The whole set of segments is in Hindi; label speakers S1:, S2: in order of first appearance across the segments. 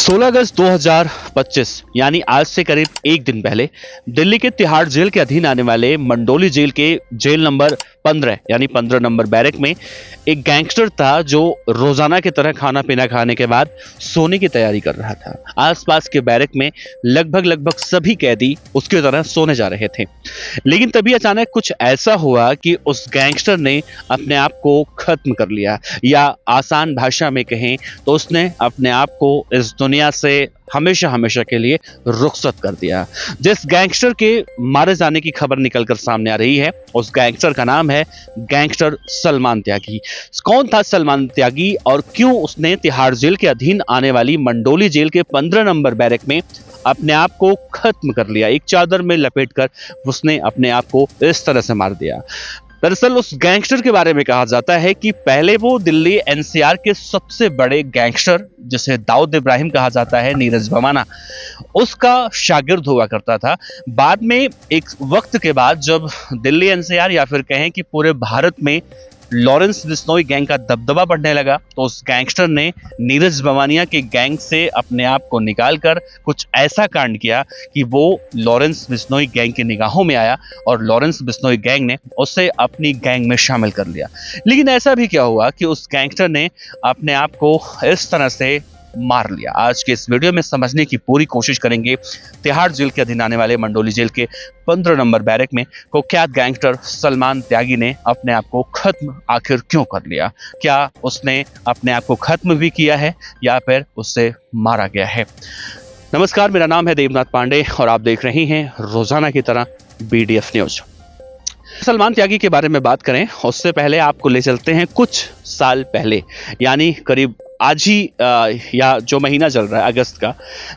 S1: 16 अगस्त 2025 यानी आज से करीब एक दिन पहले दिल्ली के तिहाड़ जेल के अधीन आने वाले मंडोली जेल के जेल नंबर 15 यानी 15 नंबर बैरक में एक गैंगस्टर था जो रोजाना की तरह खाना पीना खाने के बाद सोने की तैयारी कर रहा था। आसपास के बैरक में लगभग सभी कैदी उसकी तरह सोने जा रहे थे, लेकिन तभी अचानक कुछ ऐसा हुआ कि उस गैंगस्टर ने अपने आप को खत्म कर लिया, या आसान भाषा में कहें तो उसने अपने आप को इस दुनिया से हमेशा हमेशा के लिए रुखसत कर दिया। जिस गैंगस्टर के मारे जाने की खबर निकलकर सामने आ रही है, उस गैंगस्टर का नाम है गैंगस्टर सलमान त्यागी। कौन था सलमान त्यागी और क्यों उसने तिहाड़ जेल के अधीन आने वाली मंडोली जेल के 15 नंबर बैरक में अपने आप को खत्म कर लिया? एक चादर में लपेटकर उसने अपने आप को इस तरह से मार दिया। दरअसल उस गैंगस्टर के बारे में कहा जाता है कि पहले वो दिल्ली एनसीआर के सबसे बड़े गैंगस्टर, जिसे दाऊद इब्राहिम कहा जाता है, नीरज भवाना, उसका शागिर्द हुआ करता था। बाद में एक वक्त के बाद जब दिल्ली एनसीआर या फिर कहें कि पूरे भारत में लॉरेंस बिश्नोई गैंग का दबदबा बढ़ने लगा, तो उस गैंगस्टर ने नीरज भवानिया के गैंग से अपने आप को निकालकर कुछ ऐसा कांड किया कि वो लॉरेंस बिश्नोई गैंग की निगाहों में आया और लॉरेंस बिश्नोई गैंग ने उसे अपनी गैंग में शामिल कर लिया। लेकिन ऐसा भी क्या हुआ कि उस गैंगस्टर ने अपने आप को इस तरह से मार लिया। आज के इस वीडियो में समझने की पूरी कोशिश करेंगे तिहाड़ जेल के अधीन आने वाले मंडोली जेल के 15 नंबर बैरक में कुख्यात गैंगस्टर सलमान त्यागी ने अपने आप को खत्म आखिर क्यों कर लिया। क्या उसने अपने आप को खत्म भी किया है या फिर उससे मारा गया है? नमस्कार, मेरा नाम है देवनाथ पांडे और आप देख रहे हैं रोजाना की तरह BDF न्यूज। सलमान त्यागी के बारे में बात करें उससे पहले आपको ले चलते हैं कुछ साल पहले, यानी करीब आज ही या जो महीना चल रहा है अगस्त का,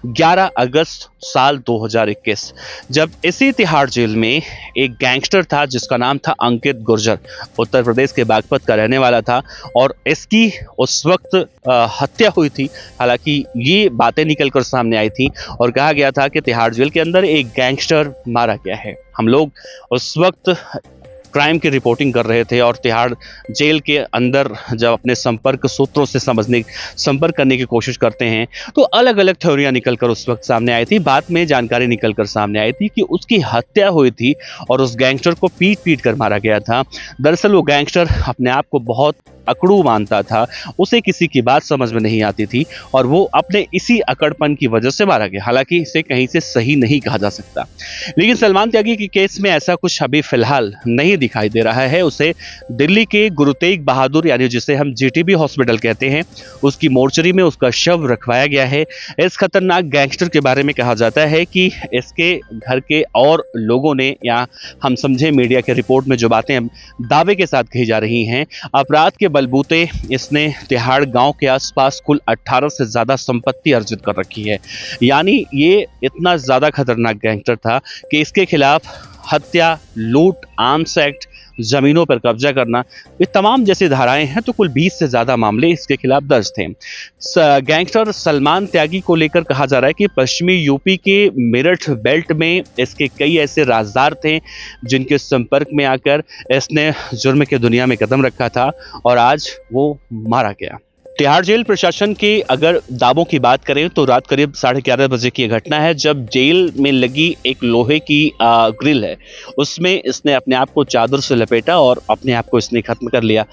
S1: 11 अगस्त साल 2021, जब इसी तिहाड़ जेल में एक गैंगस्टर था जिसका नाम था अंकित गुर्जर। उत्तर प्रदेश के बागपत का रहने वाला था और इसकी उस वक्त हत्या हुई थी। हालांकि ये बातें निकलकर सामने आई थी और कहा गया था कि तिहाड़ जेल के अंदर एक गैंगस्टर मारा गया है। हम लोग उस वक्त क्राइम की रिपोर्टिंग कर रहे थे और तिहाड़ जेल के अंदर जब अपने संपर्क सूत्रों से संपर्क करने की कोशिश करते हैं तो अलग अलग थ्योरियां निकलकर उस वक्त सामने आई थी। बाद में जानकारी निकलकर सामने आई थी कि उसकी हत्या हुई थी और उस गैंगस्टर को पीट पीट कर मारा गया था। दरअसल वो गैंगस्टर अपने आप को बहुत अकड़ू मानता था, उसे किसी की बात समझ में नहीं आती थी और वो अपने इसी अकड़पन की वजह से मारा गया। हालांकि इसे कहीं से सही नहीं कहा जा सकता, लेकिन सलमान त्यागी के केस में ऐसा कुछ अभी फिलहाल नहीं दिखाई दे रहा है। उसे दिल्ली के गुरु तेग बहादुर, यानी जिसे हम जीटीबी हॉस्पिटल कहते हैं, उसकी मोर्चरी में उसका शव रखवाया गया है। इस खतरनाक गैंगस्टर के बारे में कहा जाता है कि इसके घर के और लोगों ने, या हम समझे मीडिया के रिपोर्ट में जो बातें दावे के साथ कही जा रही हैं, अपराध के बलबूते इसने तिहाड़ गांव के आसपास कुल 18 से ज्यादा संपत्ति अर्जित कर रखी है। यानी ये इतना ज्यादा खतरनाक गैंगस्टर था कि इसके खिलाफ हत्या, लूट, आर्म्स एक्ट, जमीनों पर कब्जा करना, ये तमाम जैसी धाराएं हैं, तो कुल 20 से ज्यादा मामले इसके खिलाफ दर्ज थे। गैंगस्टर सलमान त्यागी को लेकर कहा जा रहा है कि पश्चिमी यूपी के मेरठ बेल्ट में इसके कई ऐसे राजदार थे जिनके संपर्क में आकर इसने जुर्म की दुनिया में कदम रखा था और आज वो मारा गया। तिहाड़ जेल प्रशासन के अगर दावों की बात करें तो रात करीब 11:30 बजे की घटना है, जब जेल में लगी एक लोहे की ग्रिल है, उसमें इसने अपने आप को चादर से लपेटा और अपने आप को इसने खत्म कर लिया।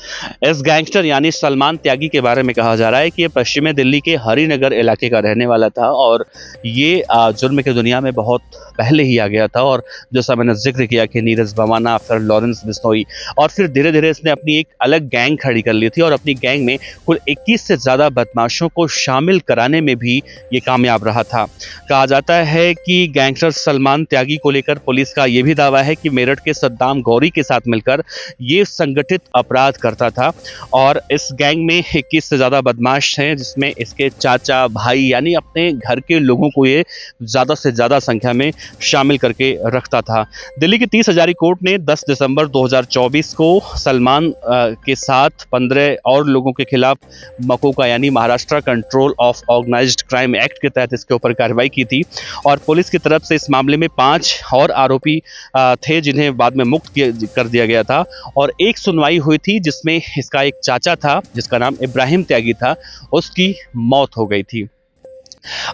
S1: इस गैंगस्टर यानी सलमान त्यागी के बारे में कहा जा रहा है कि ये पश्चिमी दिल्ली के हरिनगर इलाके का रहने वाला था और ये जुर्म की दुनिया में बहुत पहले ही आ गया था। और जैसा मैंने जिक्र किया कि नीरज भवाना, फिर लॉरेंस बिश्नोई, और फिर धीरे धीरे इसने अपनी एक अलग गैंग खड़ी कर ली थी और अपनी गैंग में कुल 21 से ज्यादा बदमाशों को शामिल कराने में भी ये कामयाब रहा था। कहा जाता है कि गैंगस्टर सलमान त्यागी को लेकर पुलिस का यह भी दावा है कि मेरठ के सद्दाम गौरी के साथ मिलकर ये संगठित अपराध करता था और इस गैंग में 21 से ज्यादा बदमाश हैं, जिसमें इसके चाचा, भाई, यानी अपने घर के लोगों को ये ज्यादा से ज्यादा संख्या में शामिल करके रखता था। दिल्ली की 30 हजारी कोर्ट ने 10 दिसंबर 2024 को सलमान के साथ 15 और लोगों के खिलाफ मकोका यानी Maharashtra control of organised crime act के तहत इसके ऊपर कार्रवाई की थी और पुलिस की तरफ से इस मामले में 5 और आरोपी थे जिन्हें बाद में मुक्त कर दिया गया था और एक सुनवाई हुई थी जिसमें इसका एक चाचा था जिसका नाम इब्राहिम त्यागी था, उसकी मौत हो गई थी।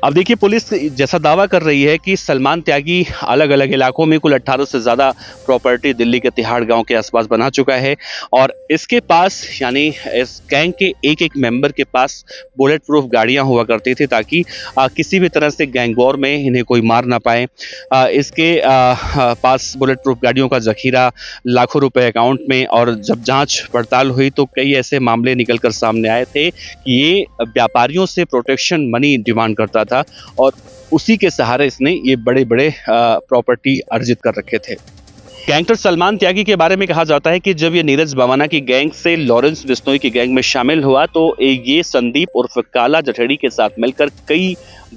S1: अब देखिए पुलिस जैसा दावा कर रही है कि सलमान त्यागी अलग अलग इलाकों में कुल 18 से ज़्यादा प्रॉपर्टी दिल्ली के तिहाड़ गांव के आसपास बना चुका है और इसके पास यानी इस गैंग के एक एक मेंबर के पास बुलेट प्रूफ गाड़ियां हुआ करती थी ताकि किसी भी तरह से गैंग वॉर में इन्हें कोई मार ना पाए। इसके पास बुलेट प्रूफ गाड़ियों का जखीरा लाखों रुपए अकाउंट में, और जब जांच पड़ताल हुई तो कई ऐसे मामले निकलकर सामने आए थे कि ये व्यापारियों से प्रोटेक्शन मनी डिमांड करता था और उसी के सहारे इसने ये बड़े बड़े प्रॉपर्टी अर्जित कर रखे थे। गैंगस्टर सलमान त्यागी के बारे में कहा जाता है कि जब ये नीरज भवाना की गैंग से लॉरेंस बिश्नोई की गैंग में शामिल हुआ तो ये संदीप उर्फ काला जठेड़ी के साथ मिलकर कई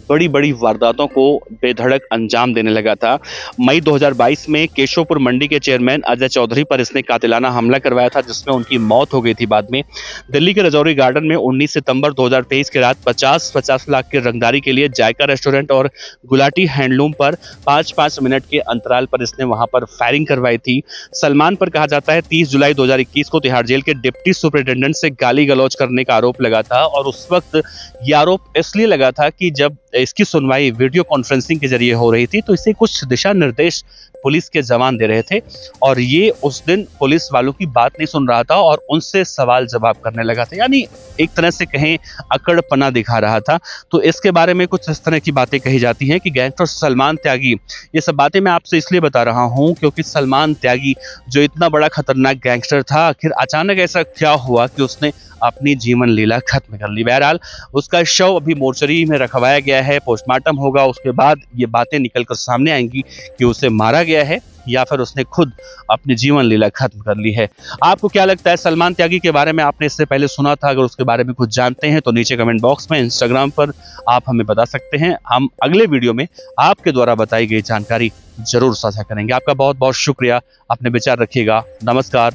S1: बड़ी बड़ी वारदातों को बेधड़क अंजाम देने लगा था। मई 2022 में केशवपुर मंडी के चेयरमैन अजय चौधरी पर इसने कातिलाना हमला करवाया था जिसमें उनकी मौत हो गई थी। बाद में दिल्ली के रजौरी गार्डन में 19 सितंबर 2023 की रात 50 लाख के रंगदारी के लिए जायका रेस्टोरेंट और गुलाटी हैंडलूम पर 5-5 मिनट के अंतराल पर इसने वहां पर फायरिंग करवाई थी। सलमान पर कहा जाता है 30 जुलाई 2021 को तिहाड़ जेल के डिप्टी सुपरिटेंडेंट से गाली गलौज करने का आरोप लगा था और उस वक्त यह आरोप इसलिए लगा था कि जब इसकी सुनवाई वीडियो कॉन्फ्रेंसिंग के जरिए हो रही थी तो इसे कुछ दिशा निर्देश पुलिस के जवान दे रहे थे और ये उस दिन पुलिस वालों की बात नहीं सुन रहा था और उनसे सवाल जवाब करने लगा था, यानी एक तरह से कहें अकड़पना दिखा रहा था। तो इसके बारे में कुछ इस तरह की बातें कही जाती हैं कि गैंगस्टर सलमान त्यागी, ये सब बातें मैं आपसे इसलिए बता रहा हूं क्योंकि सलमान त्यागी जो इतना बड़ा खतरनाक गैंगस्टर था, आखिर अचानक ऐसा क्या हुआ कि उसने अपनी जीवन लीला खत्म कर ली। बहरहाल उसका शव अभी मोर्चरी में रखवाया गया है, पोस्टमार्टम होगा, उसके बाद ये बातें निकलकर सामने आएंगी कि उसे मारा गया है या फिर उसने खुद अपनी जीवन लीला खत्म कर ली है। आपको क्या लगता है सलमान त्यागी के बारे में? आपने इससे पहले सुना था? अगर उसके बारे में कुछ जानते हैं तो नीचे कमेंट बॉक्स में, इंस्टाग्राम पर आप हमें बता सकते हैं। हम अगले वीडियो में आपके द्वारा बताई गई जानकारी जरूर साझा करेंगे। आपका बहुत बहुत शुक्रिया। अपने विचार रखिएगा। नमस्कार।